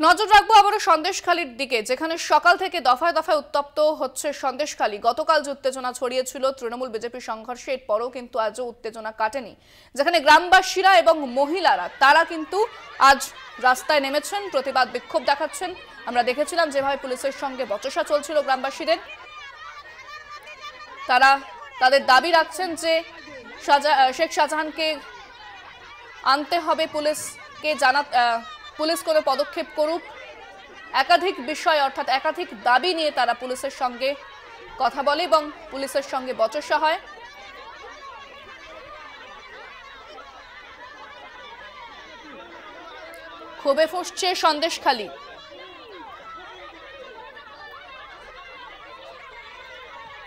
নজর রাখবো আবারও সন্দেশখালীর দিকে, যেখানে সকাল থেকে দফায় দফায় উত্তপ্ত হচ্ছে সন্দেশখালী। গতকাল যে উত্তেজনা ছড়িয়েছিল তৃণমূল বিজেপি সংঘর্ষে, এরপরও কিন্তু আজও উত্তেজনা কাটেনি। যেখানে গ্রামবাসীরা এবং মহিলারা তারা কিন্তু আজ রাস্তায় নেমেছেন, প্রতিবাদ বিক্ষোভ দেখাচ্ছেন। আমরা দেখেছিলাম যেভাবে পুলিশের সঙ্গে বচসা চলছিল গ্রামবাসীদের। তারা তাদের দাবি রাখছেন যে শেখ শাহজাহানকে আনতে হবে, পুলিশ কোনো পদক্ষেপ করুক। একাধিক বিষয় অর্থাৎ একাধিক দাবি নিয়ে তারা পুলিশের সঙ্গে কথা বলে এবং পুলিশের সঙ্গে বচসা হয়। ক্ষোভে ফুঁসছে সন্দেশখালী।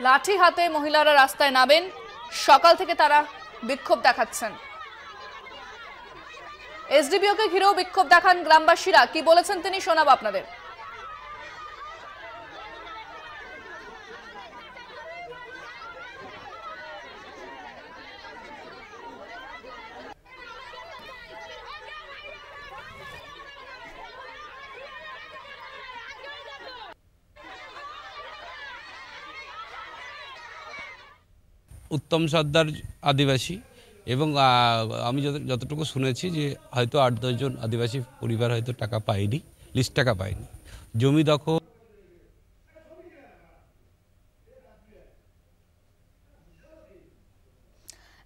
লাঠি হাতে মহিলারা রাস্তায় নামেন, সকাল থেকে তারা বিক্ষোভ দেখাচ্ছেন। এসডিপিওকে ঘিরেও বিক্ষোভ দেখান গ্রামবাসীরা। কি বলেছেন তিনি শোনাবো আপনাদের। উত্তম সর্দার আদিবাসী এবং আমি যতটুকু শুনেছি যে হয়তো ৮-১০ জন আদিবাসী পরিবার হয়তো টাকা পায়নি, লিস্ট টাকা পায়নি। জমি দখল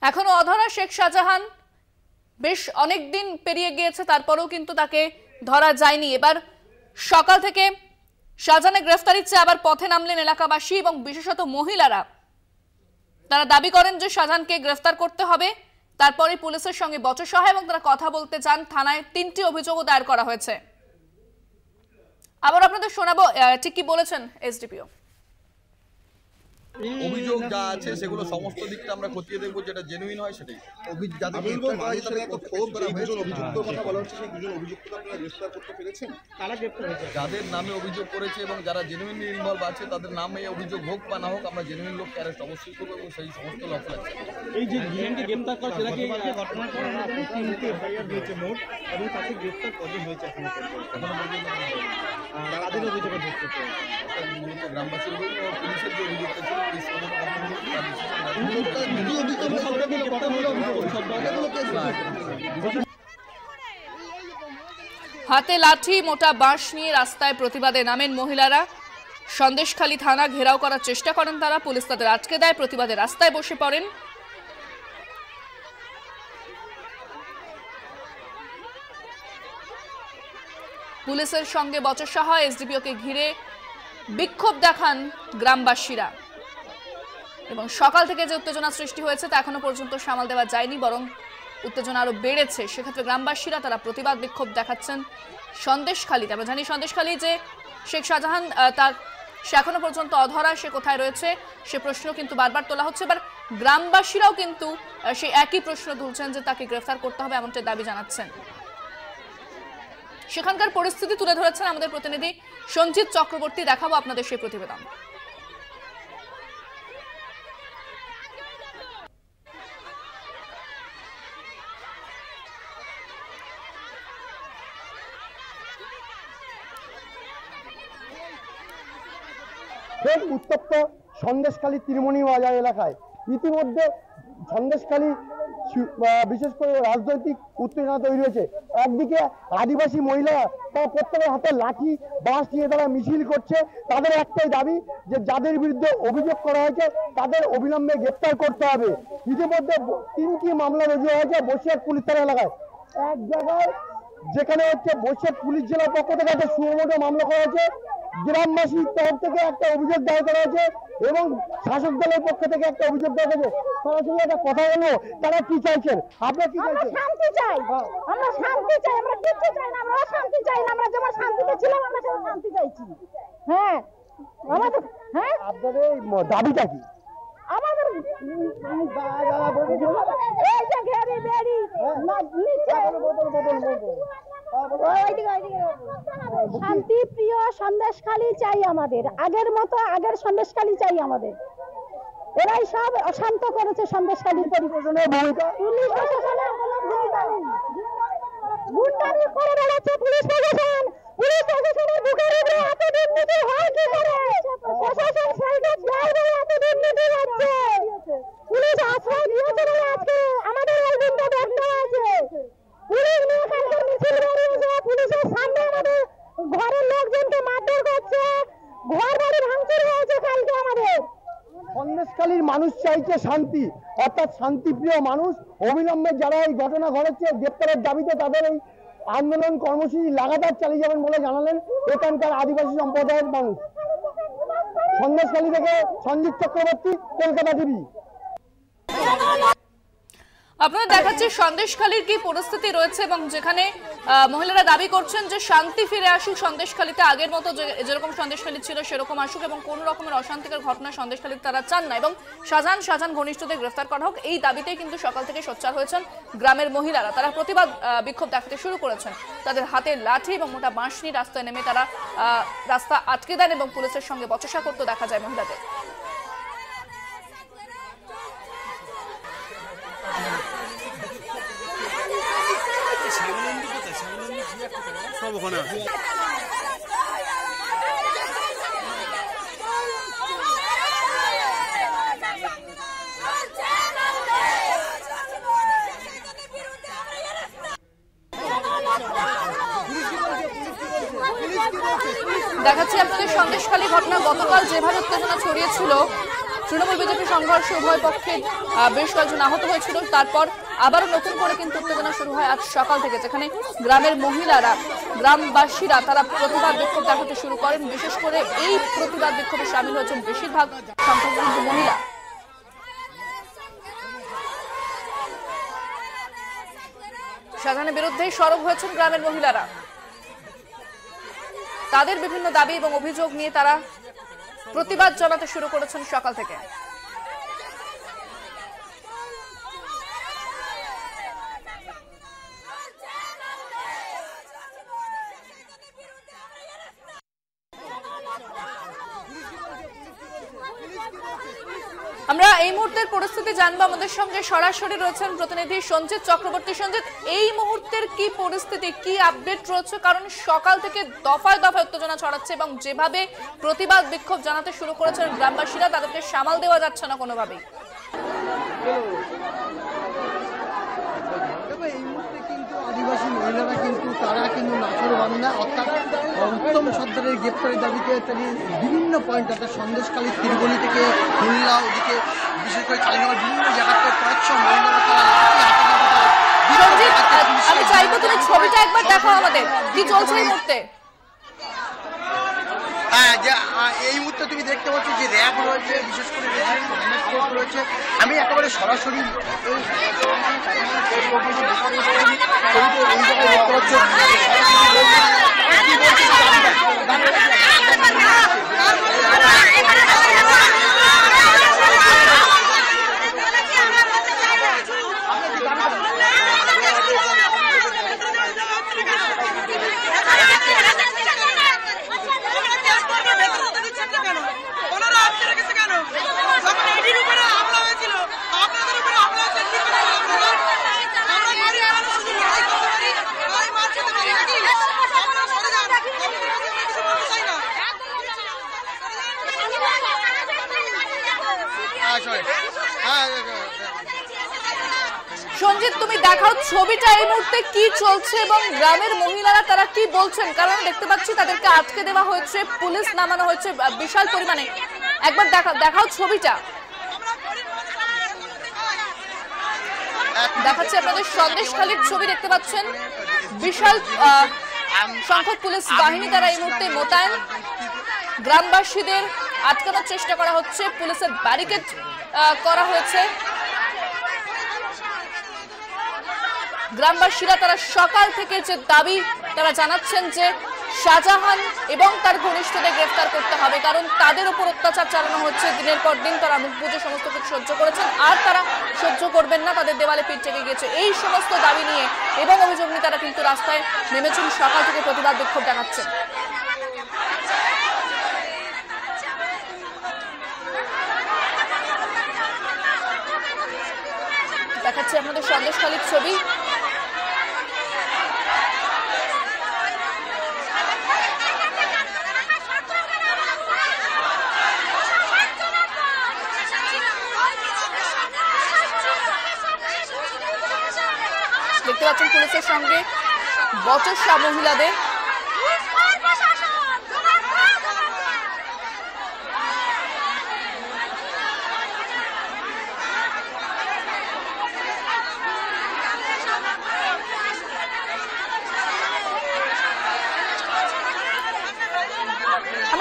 এখনো অধরা শেখ শাহজাহান। বেশ অনেক দিন পেরিয়ে গিয়েছে, তারপরেও কিন্তু তাকে ধরা যায়নি। এবার সকাল থেকে শাহজাহানের গ্রেফতারির চেয়ে আবার পথে নামলেন এলাকাবাসী এবং বিশেষত মহিলারা। তারা দাবি করেন যে শাহজাহানকে গ্রেফতার করতে হবে, তারপরে পুলিশের সঙ্গে বচসা হয় এবং তারা কথা বলতে চান। থানায় ৩টি অভিযোগও দায়ের করা হয়েছে। আবার আপনাদের শোনাবো ঠিক কি বলেছেন এসডিপিও। অভিযোগ যা আছে সেগুলো সমস্ত দিকটা আমরা খতিয়ে দেখবো, যেটা জেনুইন হয় সেটাই। যাদের নামে অভিযোগ করেছে এবং যারা জেনুইনলি ইনভলভ আছে তাদের নামে অভিযোগ হোক বা না হোক, আমরা জেনুইন লোককে অ্যারেস্ট অবশ্যই করবো এবং সেই সমস্ত লক্ষ্য আছে। এই যে দুজনকে গ্রেফতার করা সেটা কি ঘটনার পর তিনটি এফআইআর হয়েছে মোট, এবং তাকে গ্রেফতার কজন হয়েছে এখনো পর্যন্ত? তাদের অভিযোগে ধরতে মূলত গ্রামবাসীর অভিযোগ এবং পুলিশের যে অভিযোগটা ছিল হাতে লাঠি মোটা বাঁশ নিয়ে রাস্তায় প্রতিবাদে নামেন মহিলারা। সন্দেশখালী থানা ঘেরাও করার চেষ্টা করেন তারা, পুলিশ তাদের আটকে দেয়, প্রতিবাদে রাস্তায় বসে পড়েন। পুলিশের সঙ্গে বচসা হয়, এসডিপিওকে ঘিরে বিক্ষোভ দেখান গ্রামবাসীরা এবং সকাল থেকে যে উত্তেজনা সৃষ্টি হয়েছে তা এখনো পর্যন্ত সামাল দেওয়া যায়নি, বরং উত্তেজনা আরো বেড়েছে। সেক্ষেত্রে গ্রামবাসীরা তারা প্রতিবাদ বিক্ষোভ দেখাচ্ছেন সন্দেশখালীতে। আমরা জানি সন্দেশখালী যে শেখ শাহজাহান সে এখনো পর্যন্ত অধরা, সে কোথায় রয়েছে সে প্রশ্ন কিন্তু বারবার তোলা হচ্ছে। এবার গ্রামবাসীরাও কিন্তু সেই একই প্রশ্ন তুলছেন যে তাকে গ্রেফতার করতে হবে, এমনটা দাবি জানাচ্ছেন। সেখানকার পরিস্থিতি তুলে ধরেছেন আমাদের প্রতিনিধি সঞ্জিত চক্রবর্তী। দেখাবো আপনাদের সেই প্রতিবেদন। উত্তপ্ত সন্দেশখালী ত্রিমণি বাজার এলাকায় ইতিমধ্যে সন্দেশখালী বিশেষ করে রাজনৈতিক উত্তেজনা তৈরি হয়েছে। একদিকে আদিবাসী মহিলারা তারা প্রত্যেকের হাতে লাঠি বাঁশ নিয়ে তারা মিছিল করছে। তাদের একটাই দাবি যে যাদের বিরুদ্ধে অভিযোগ করা হয়েছে তাদের অবিলম্বে গ্রেপ্তার করতে হবে। ইতিমধ্যে 3টি মামলা রুজু হয়েছে বসিরহাট পুলিশ থানা এলাকায়। এক জায়গায় যেখানে হচ্ছে বসিরহাট পুলিশ জেলার পক্ষ থেকে একটা সুমোটো মামলা করা হয়েছে, গ্রামবাসীর তরফ থেকে একটা অভিযোগ দায়ের করা হয়েছে এবং শাসক দলের পক্ষ থেকে একটা অভিযোগ দেওয়া হয়েছে। তার সঙ্গে একটা কথা বলবো, তারা কি চাইছেন? আপনারা কি চাইছেন? শান্তি চাই, আমরা শান্তি চাই, আমরা কিছু চাই না, আমরা শান্তি চাই না। আমরা যেমন শান্তিতে ছিলাম আমরা সেরকম শান্তি চাইছি। হ্যাঁ আমাদের আপনাদের দাবিটা কি? আমাদের এই যে ঘেরি বেরি নিচে শান্তি প্রিয় সন্দেশখালী চাই আমাদের, আগের মতো আগের সন্দেশখালী চাই আমাদের। এরাই সব অশান্ত করেছে সন্দেশখালীর পরিবেশনের ভূমিকা। পুলিশ প্রশাসনের কোনো ভূমিকা নেই, গুন্ডামি করে বেড়াচ্ছে পুলিশ প্রশাসন। পুলিশ সন্দেশখালীর মানুষ চাইছে শান্তি, অর্থাৎ শান্তিপ্রিয় মানুষ। অবিলম্বে যারা এই ঘটনা ঘটেছে গ্রেপ্তারের দাবিতে তাদের এই আন্দোলন কর্মসূচি লাগাতার চালিয়ে যাবেন বলে জানালেন এখানকার আদিবাসী সম্প্রদায়ের মানুষ। সন্দেশখালী থেকে সঞ্জিত চক্রবর্তী, কলকাতা টিভি। আপনারা দেখাচ্ছি সন্দেশখালীর কি পরিস্থিতি রয়েছে এবং যেখানে মহিলারা দাবি করছেন যে শান্তি ফিরে আসুক সন্দেশখালীতে, আগের মতো যেরকম সন্দেশখালী ছিল সেরকম আসুক এবং কোনো রকমের অশান্তিকর ঘটনা সন্দেশখালীতে তারা চান না এবং শাহজাহান ঘনিষ্ঠদের গ্রেফতার করা হোক, এই দাবিতেই কিন্তু সকাল থেকে সোচ্চার হয়েছেন গ্রামের মহিলারা। তারা প্রতিবাদ বিক্ষোভ দেখাতে শুরু করেছেন। তাদের হাতে লাঠি এবং মোটা বাঁশ নিয়ে রাস্তায় নেমে তারা রাস্তা আটকে দেন এবং পুলিশের সঙ্গে বচসা করতে দেখা যায় মহিলাদের। দেখাচ্ছি আপনাদের সন্দেশখালী ঘটনা। গতকাল যেভাবে উত্তেজনা ছড়িয়েছিল, তৃণমূল বিজেপি সংঘর্ষে উভয় পক্ষে বেশ কয়েকজন আহত হয়েছিল, তারপর আবারও নতুন করে কিন্তু উত্তেজনা শুরু হয় আজ সকাল থেকে, যেখানে গ্রামের মহিলারা, গ্রামবাসীরা তারা প্রতিবাদ বিক্ষোভ দেখাতে শুরু করেন। বিশেষ করে এই প্রতিবাদ বিক্ষোভে সামিল হয়েছেন বেশিরভাগ সংখ্যক মহিলা। শাহজাহানের বিরুদ্ধে সরব হয়েছেন গ্রামের মহিলারা। তাদের বিভিন্ন দাবি এবং অভিযোগ নিয়ে তারা প্রতিবাদ জানাতে শুরু করেছেন সকাল থেকে। আমরা এই মুহূর্তের পরিস্থিতি জানবো। আমাদের সঙ্গে সরাসরি রয়েছেন প্রতিনিধি সঞ্জিত চক্রবর্তী। সঞ্জিত, এই মুহূর্তের কি পরিস্থিতি, কি আপডেট রয়েছে? কারণ সকাল থেকে দফায় দফায় উত্তেজনা ছড়াচ্ছে এবং যেভাবে প্রতিবাদ বিক্ষোভ জানাতে শুরু করেছেন গ্রামবাসীরা, তাদেরকে সামাল দেওয়া যাচ্ছে না কোনোভাবেই। এই মুহূর্তে কিন্তু আদিবাসী মহিলারা কিন্তু তারা কিন্তু নাছোড়বান্দা, অর্থাৎ উত্তম সর্দারের গ্রেপ্তারের দাবিতে বিভিন্ন পয়েন্ট, অর্থাৎ সন্দেশখালী, তিরগলি থেকে খুলনা, ওদিকে বিশেষ করে কালীনগর বিভিন্ন জায়গাতে কয়েকশো মহিলারা আমি চাইবো তুমি ছবিটা একবার দেখো আমাদের, কি চলছে এই মুহূর্তে। এই মুহূর্তে তুমি দেখতে পাচ্ছ যে র্যাব রয়েছে, বিশেষ করে রয়েছে। আমি একেবারে সরাসরি সঞ্জিত, তুমি দেখাও ছবিটা এই মুহূর্তে কি চলছে এবং গ্রামের মহিলারা তারা কি বলছেন, কারণ দেখতে পাচ্ছি তাদেরকে আটকে দেওয়া হয়েছে, পুলিশ নামানো হয়েছে বিশাল পরিমাণে। একবার দেখাও ছবিটা। দেখাচ্ছে আপনাদের সন্দেশখালীর ছবি, দেখতে পাচ্ছেন বিশাল সংখ্যক পুলিশ বাহিনী তারা এই মুহূর্তে মোতায়েন। গ্রামবাসীদের আটকানোর চেষ্টা করা হচ্ছে, পুলিশের ব্যারিকেড করা হয়েছে। গ্রামবাসীরা তারা সকাল থেকে যে দাবি তারা জানাচ্ছেন যে শাহজাহান এবং তার ঘনিষ্ঠদের গ্রেফতার করতে হবে, কারণ তাদের উপর অত্যাচার চালানো হচ্ছে দিনের পর দিন। তারা মুখ বুজে সমস্ত কিছু সহ্য করেছেন, আর তারা সহ্য করবেন না, তাদের দেওয়ালে পিঠ থেকে গিয়েছে। এই সমস্ত দাবি নিয়ে এবং অভিযোগ নিয়ে তারা কিন্তু রাস্তায় নেমেছেন, সকাল থেকে প্রতিবাদ বিক্ষোভ দেখাচ্ছেন। দেখাচ্ছে আপনাদের সন্দেশখালীর ছবি। দেখতে পাচ্ছেন পুলিশের সঙ্গে বচসা মহিলাদের।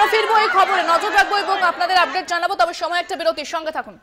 আবারও ফিরবো এই খবরে, নজর রাখবো এবং আপনাদের আপডেট জানাবো, তবে সময় একটা বিরতির সঙ্গে থাকুন।